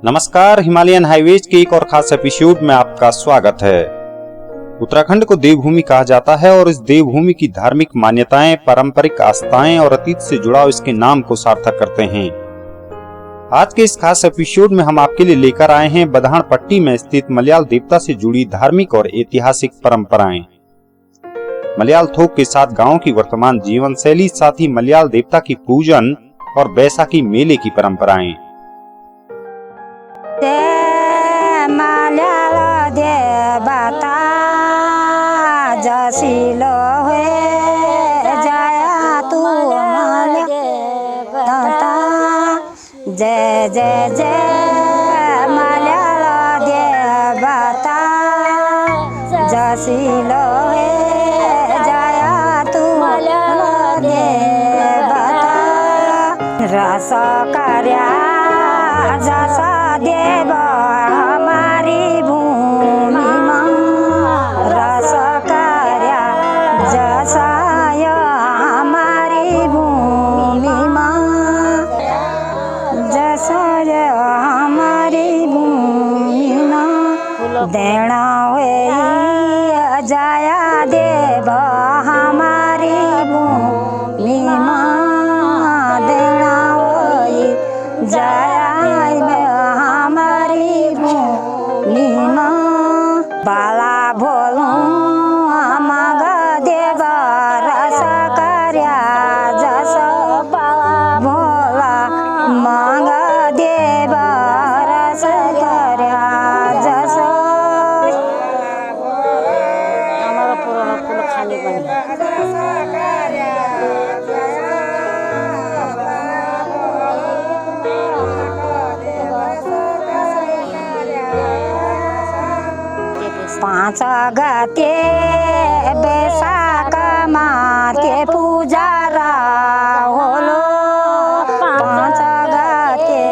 नमस्कार, Himalayan highways के एक और खास एपिसोड में आपका स्वागत है। उत्तराखंड को देवभूमि कहा जाता है और इस देवभूमि की धार्मिक मान्यताएं, पारंपरिक आस्थाएं और अतीत से जुड़ाव इसके नाम को सार्थक करते हैं। आज के इस खास एपिसोड में हम आपके लिए लेकर आए हैं बधान पट्टी में स्थित मलयाल देवता से जुड़ी धार्मिक और ऐतिहासिक परंपराएं। मलयाल थोक के 7 गांवों की वर्तमान जीवन शैली, साथ ही मलयाल देवता की पूजन और बैसाखी मेले की परंपराएं। मलयाल देवता जसिलो है जया तू देवता जय जय जय मलयाल देवता जसिलो है जया तू देवता रस कार्या जस देव हमारी भूमि रस कार्या जसाय हमारी भूमि जसाय हमारी भूमि देना जया देव हमारी भूमि देना जया बाला भोलू मग देव रस कार्या जस बाला भोला मग देव रस कार्या जस हमारा पुराना पुल खाली बनी पाँच गते बैसाख माते पूजारा होलो पाँच गते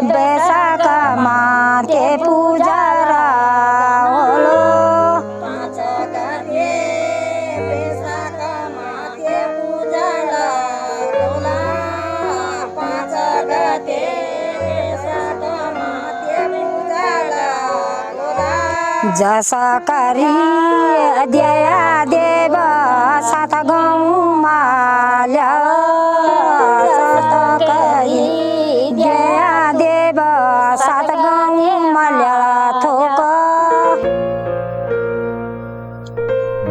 बैसाख माते पूजारा होलो पाँच गते बैसाख माते पूजारा होलो पाँच गते बैसाख माते पूजारा जस करी दया देव सात गाँव माल्या सत करी दया देव सात गाँव माल्या थोक।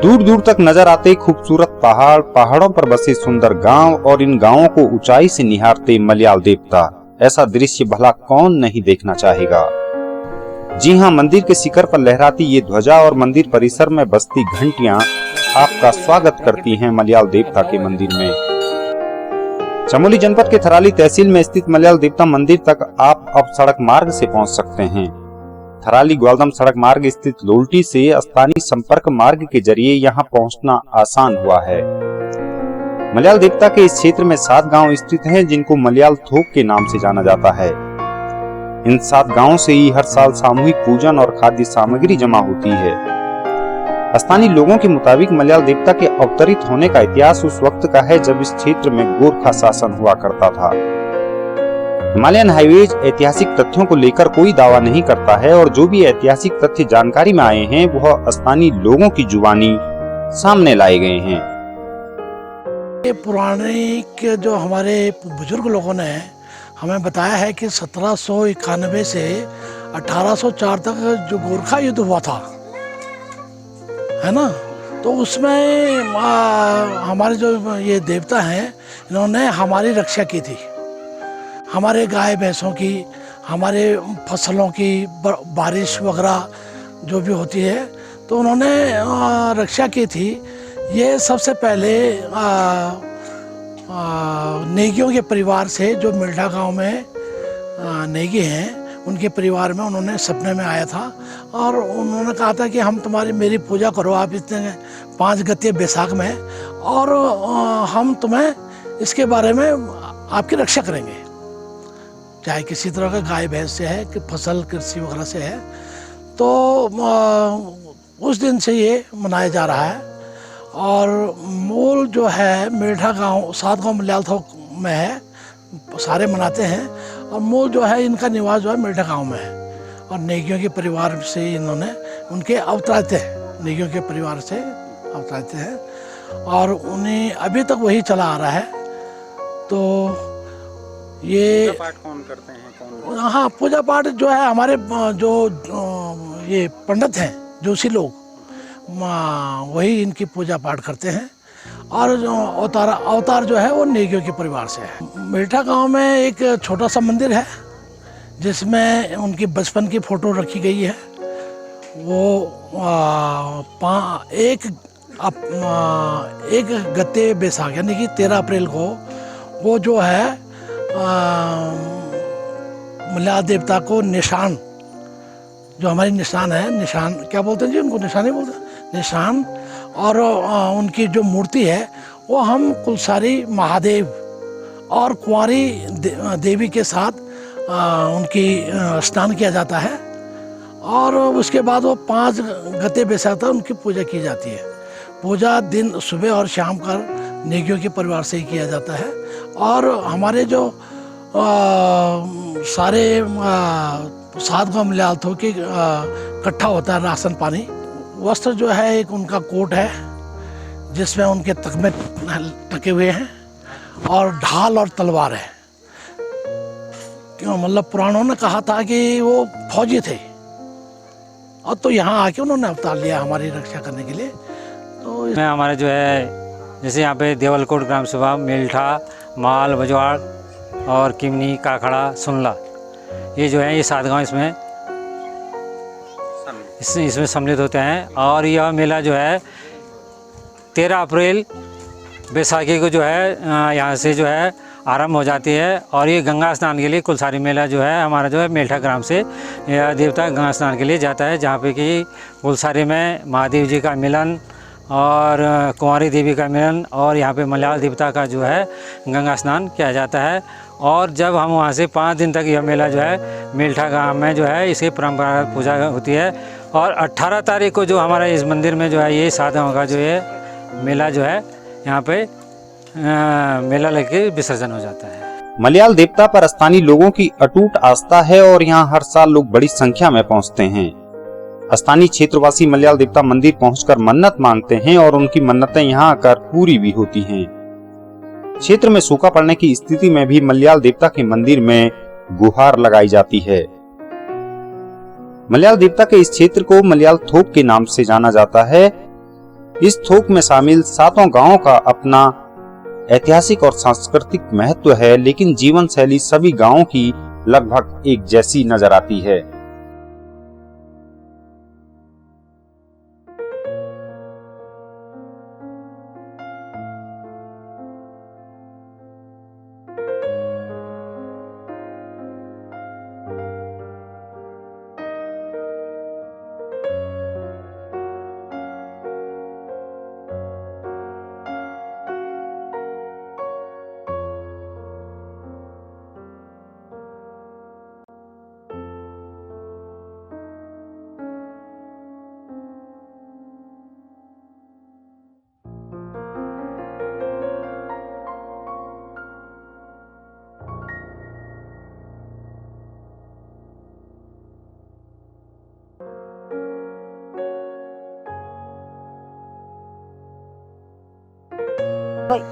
दूर दूर तक नजर आते खूबसूरत पहाड़, पहाड़ों पर बसे सुंदर गांव और इन गांवों को ऊंचाई से निहारते मलयाल देवता, ऐसा दृश्य भला कौन नहीं देखना चाहेगा। जी हां, मंदिर के शिखर पर लहराती ये ध्वजा और मंदिर परिसर में बजती घंटियां आपका स्वागत करती हैं मलयाल देवता के मंदिर में। चमोली जनपद के थराली तहसील में स्थित मलयाल देवता मंदिर तक आप अब सड़क मार्ग से पहुंच सकते हैं। थराली ग्वालदम सड़क मार्ग स्थित लोल्टी से स्थानीय संपर्क मार्ग के जरिए यहां पहुंचना आसान हुआ है। मलयाल देवता के इस क्षेत्र में 7 गांव स्थित हैं जिनको मलयाल थोक के नाम से जाना जाता है। इन 7 गांवों से ही हर साल सामूहिक पूजन और खाद्य सामग्री जमा होती है। स्थानीय लोगों के मुताबिक मलयाल देवता के अवतरित होने का इतिहास उस वक्त का है जब इस क्षेत्र में गोरखा शासन हुआ करता था। हिमालयन हाईवेज ऐतिहासिक तथ्यों को लेकर कोई दावा नहीं करता है और जो भी ऐतिहासिक तथ्य जानकारी में आए हैं वह स्थानीय लोगों की जुबानी सामने लाए गए हैं। पुराने जो हमारे बुजुर्ग लोगों ने हमें बताया है कि 1791 से 1804 तक जो गोरखा युद्ध हुआ था, है ना, तो उसमें हमारे जो ये देवता हैं इन्होंने हमारी रक्षा की थी। हमारे गाय भैंसों की, हमारे फसलों की, बारिश वगैरह जो भी होती है तो उन्होंने रक्षा की थी। ये सबसे पहले नेगियों के परिवार से जो मिल्ढा गांव में नेगी हैं उनके परिवार में उन्होंने सपने में आया था और उन्होंने कहा था कि हम मेरी पूजा करो आप इतने 5 गते बैसाख में और हम तुम्हें इसके बारे में आपकी रक्षा करेंगे, चाहे किसी तरह का गाय भैंस से है कि फसल कृषि वगैरह से है। तो उस दिन से ये मनाया जा रहा है और मूल जो है मिल्ढा गांव 7 गांव मलयाल थोक में है, सारे मनाते हैं। और मूल जो है इनका निवास जो है मेल्ठा गाँव में है। और नेगियों के परिवार से इन्होंने उनके अवतराते हैं, नेगियों के परिवार से अवतराते हैं और उन्हें अभी तक वही चला आ रहा है। तो ये पाठ कौन करते हैं, कौन? हाँ, पूजा पाठ जो है हमारे जो ये पंडित हैं जोशी लोग, वही इनकी पूजा पाठ करते हैं। और जो अवतार जो है वो नेगियों के परिवार से है। मेल्ठा गांव में एक छोटा सा मंदिर है जिसमें उनकी बचपन की फ़ोटो रखी गई है। वो एक गते बैसाख यानी कि 13 अप्रैल को वो जो है मल्याल देवता को निशान, जो हमारी निशान है, निशान क्या बोलते हैं जी उनको, निशान ही बोलते हैं, निशान। और उनकी जो मूर्ति है वो हम कुलसारी महादेव और कुंवारी देवी के साथ उनकी स्नान किया जाता है। और उसके बाद वो 5 गते बैसाख तक उनकी पूजा की जाती है। पूजा दिन सुबह और शाम कर नेगियों के परिवार से ही किया जाता है। और हमारे जो सारे 7 गाँव मल्याल थो के इकट्ठा होता है राशन पानी। वस्त्र जो है एक उनका कोट है जिसमें उनके तकमे टके हुए हैं और ढाल और तलवार है। क्यों, मतलब पुराणों ने कहा था कि वो फौजी थे और तो यहाँ आके उन्होंने अवतार लिया हमारी रक्षा करने के लिए। तो इसमें हमारे जो है जैसे यहाँ पे देवलकोट ग्राम सभा, मेल्ठा, माल, बजवाड़ और किमनी, काखड़ा, सुनला, ये जो है ये 7 गाँव इसमें सम्मिलित होते हैं। और यह मेला जो है 13 अप्रैल बैसाखी को जो है यहाँ से जो है आरंभ हो जाती है। और ये गंगा स्नान के लिए कुलसारी मेला जो है हमारा जो है मेल्ठा ग्राम से यह देवता गंगा स्नान के लिए जाता है, जहाँ पे कि कुलसारी में महादेव जी का मिलन और कुंवारी देवी का मिलन और यहाँ पे मल्याल देवता का जो है गंगा स्नान किया जाता है। और जब हम वहाँ से 5 दिन तक यह मेला जो है मेल्ठा गाँव में जो है इसकी परंपरागत पूजा होती है। और 18 तारीख को जो हमारा इस मंदिर में जो है ये 7 गाँव का जो है मेला जो है यहाँ पे मेला लेके विसर्जन हो जाता है। मल्याल देवता पर स्थानीय लोगों की अटूट आस्था है और यहाँ हर साल लोग बड़ी संख्या में पहुँचते हैं। स्थानीय क्षेत्रवासी मल्याल देवता मंदिर पहुंचकर मन्नत मांगते हैं और उनकी मन्नतें यहाँ आकर पूरी भी होती हैं। क्षेत्र में सूखा पड़ने की स्थिति में भी मल्याल देवता के मंदिर में गुहार लगाई जाती है। मल्याल देवता के इस क्षेत्र को मल्याल थोक के नाम से जाना जाता है। इस थोक में शामिल 7 गांवों का अपना ऐतिहासिक और सांस्कृतिक महत्व है, लेकिन जीवन शैली सभी गांवों की लगभग एक जैसी नजर आती है।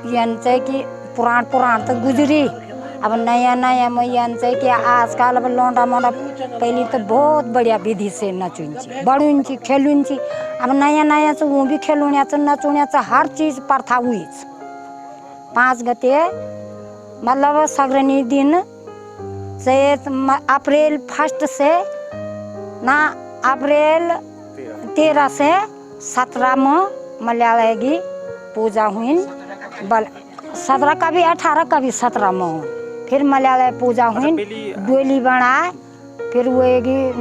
यांचं की पुराण तर गुजरी, अब नया में यांचं की आजकल अब लोंडा मोंडा पहले तो बहुत बढ़िया विधि से नचुंची बड़ुंची खेलुंची, अब नयाचं वो भी खेलुण्याचं नचुण्याचं हर चीज प्रथा हुईच। 5 गते मतलब सगरनी दिन से अप्रैल 1 से ना अप्रैल 13 से 17 में मल्याल की पूजा हुई। 17 का भी 18 का भी 17 में फिर मल्याल पूजा हुई, डोली बनाए, फिर वो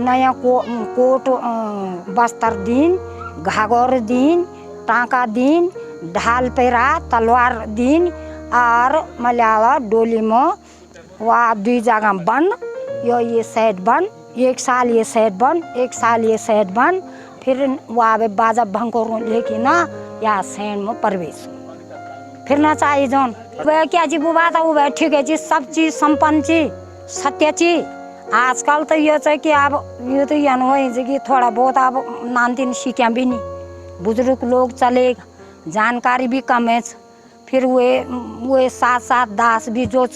नया कोट बस्तर दिन, घाघर दिन, टाँका दिन, ढाल पेरा, तलवार दिन और मल्याल डोली में वह 2 जगह बन, ये सेट बन, 1 साल ये सेट बन, 1 साल ये सेट बन, फिर वह बाजा भंकोर लेके ना या सैन में प्रवेश फिर ना चाहिए जौन वह क्या जी बुबा था वो ठीक है जी, सब चीज संपन्न जी सत्याची आजकल तो ये है कि अब ये तो यन हो कि थोड़ा बहुत अब नानतीन सीखा भी नहीं, बुजुर्ग लोग चले, जानकारी भी कम है। फिर वे साथ साथ दास भी जो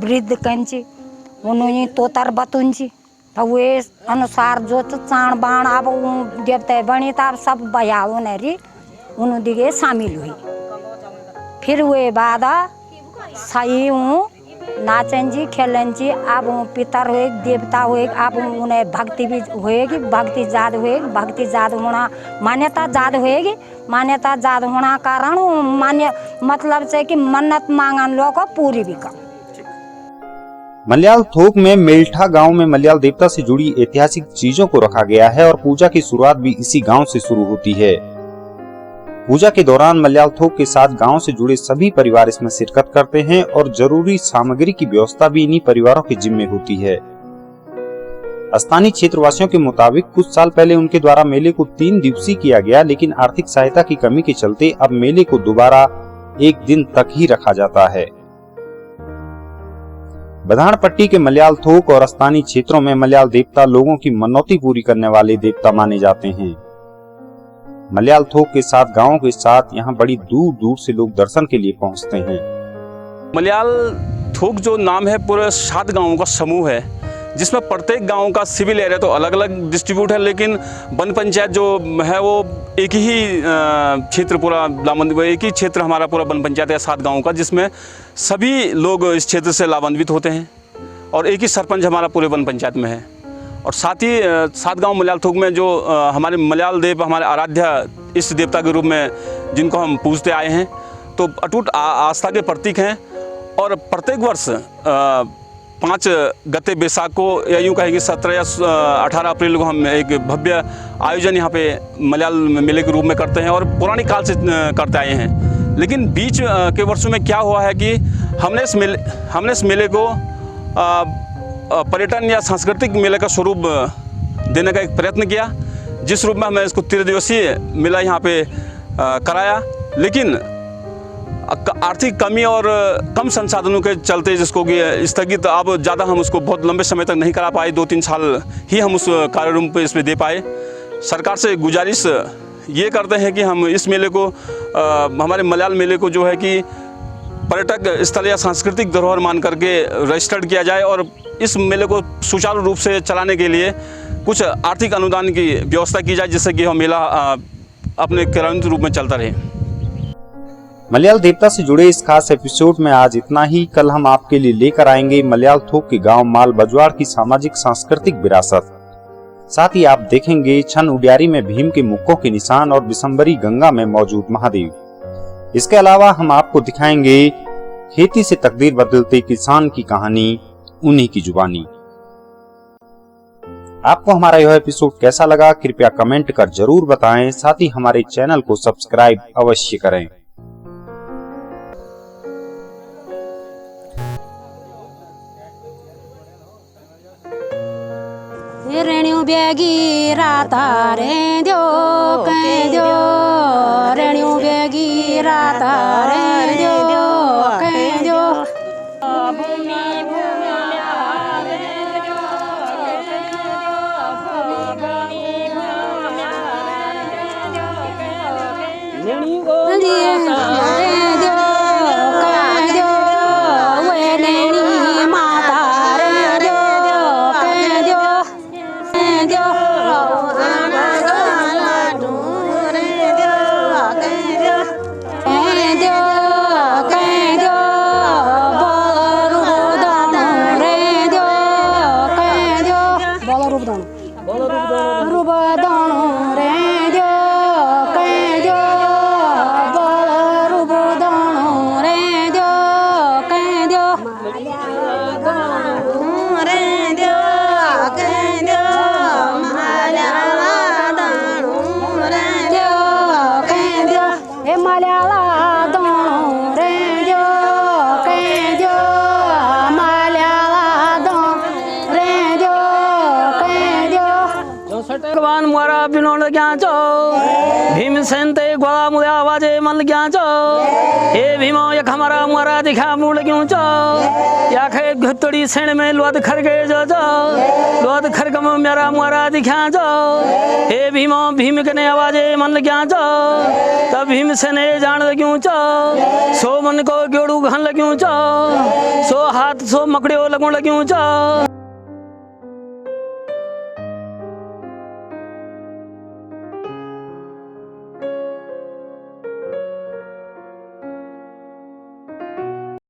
वृद्ध कंची उन्होंने तोतर बतुंची तो वे अनुसार जो चाण बाण अब देवता बनी तो अब सब बयाओ नरी उन्होंने दिगे शामिल हुई। फिर वे बाद सही हूँ नाचन जी खेलन जी अब पितर हुए देवता हुए अब उन्हें भक्ति भी होएगी, भक्ति जाद होएगी, भक्ति जाद होना मान्यता जाद होएगी, मान्यता जाद होना कारण मान्य मतलब से कि मन्नत मांगन लोग को पूरी भी कर। मलयाल थोक में मेल्ठा गांव में मलयाल देवता से जुड़ी ऐतिहासिक चीजों को रखा गया है और पूजा की शुरुआत भी इसी गांव से शुरू होती है। पूजा के दौरान मलयाल थोक के साथ गांव से जुड़े सभी परिवार इसमें शिरकत करते हैं और जरूरी सामग्री की व्यवस्था भी इन्हीं परिवारों के जिम्मे होती है। स्थानीय क्षेत्रवासियों के मुताबिक कुछ साल पहले उनके द्वारा मेले को 3 दिवसीय किया गया, लेकिन आर्थिक सहायता की कमी के चलते अब मेले को दोबारा 1 दिन तक ही रखा जाता है। बधानपट्टी के मलयाल थोक और स्थानीय क्षेत्रों में मलयाल देवता लोगों की मनौती पूरी करने वाले देवता माने जाते हैं। मलयाल थोक के साथ गांवों के साथ यहाँ बड़ी दूर दूर से लोग दर्शन के लिए पहुंचते हैं। मलयाल थोक जो नाम है पूरे 7 गांवों का समूह है, जिसमें प्रत्येक गांव का सिविल एरिया तो अलग अलग डिस्ट्रीब्यूट है, लेकिन वन पंचायत जो है वो एक ही क्षेत्र पूरा एक ही क्षेत्र हमारा पूरा वन पंचायत है 7 गांवों का, जिसमें सभी लोग इस क्षेत्र से लाभान्वित होते हैं और एक ही सरपंच हमारा पूरे वन पंचायत में है। और साथ ही 7 गांव मलयाल थोक में जो हमारे मलयाल देव हमारे आराध्य इष्ट देवता के रूप में जिनको हम पूजते आए हैं, तो अटूट आस्था के प्रतीक हैं। और प्रत्येक वर्ष 5 गते बैसाख को या यूँ कहेंगे 17 या 18 अप्रैल को हम एक भव्य आयोजन यहाँ पे मलयाल मेले के रूप में करते हैं और पुरानी काल से करते आए हैं। लेकिन बीच के वर्षों में क्या हुआ है कि हमने इस मेले को पर्यटन या सांस्कृतिक मेले का स्वरूप देने का एक प्रयत्न किया, जिस रूप में हमने इसको 3 दिवसीय मेला यहाँ पे कराया। लेकिन आर्थिक कमी और कम संसाधनों के चलते जिसको कि स्थगित अब ज़्यादा हम उसको बहुत लंबे समय तक नहीं करा पाए, 2-3 साल ही हम उस कार्य रूप पे इसमें दे पाए। सरकार से गुजारिश ये करते हैं कि हम इस मेले को हमारे मलयाल मेले को जो है कि पर्यटक स्थल या सांस्कृतिक धरोहर मान करके रजिस्टर्ड किया जाए और इस मेले को सुचारू रूप से चलाने के लिए कुछ आर्थिक अनुदान की व्यवस्था की जाए, जिससे कि यह मेला अपने क्रियान्वित रूप में चलता रहे। मलयाल देवता से जुड़े इस खास एपिसोड में आज इतना ही। कल हम आपके लिए लेकर आएंगे मलयाल थोक के गांव माल बजवाड़ की सामाजिक सांस्कृतिक विरासत। साथ ही आप देखेंगे छन उडियारी में भीम के मुक्कों के निशान और बिसम्बरी गंगा में मौजूद महादेव। इसके अलावा हम आपको दिखाएंगे खेती से तकदीर बदलते किसान की कहानी, उन्हीं की जुबानी। आपको हमारा यह एपिसोड कैसा लगा कृपया कमेंट कर जरूर बताएं। साथ ही हमारे चैनल को सब्सक्राइब अवश्य करें। रेणु बेगी राता रे दो कह दो, रेणु बेगी राता रे दो कह दो। भगवान मुआरा बिनोड़ क्या चो भीमसेन ते गोला मुझे आवाजे मन क्या चो हे भीमो यख हमारा मुआरा दिखा मूल क्यों चो या खे घुतड़ी सेण में लोद खरगे जो लोद खरगम मेरा मुआरा दिखा चो हे भीमो भीम कने आवाजे मन क्या चो तब भीमसेन जान लग्यूं चो सो मन को गेड़ू घन लग्यूं चो सो हाथ सो मकड़ियो लगूं लग्यूं चो।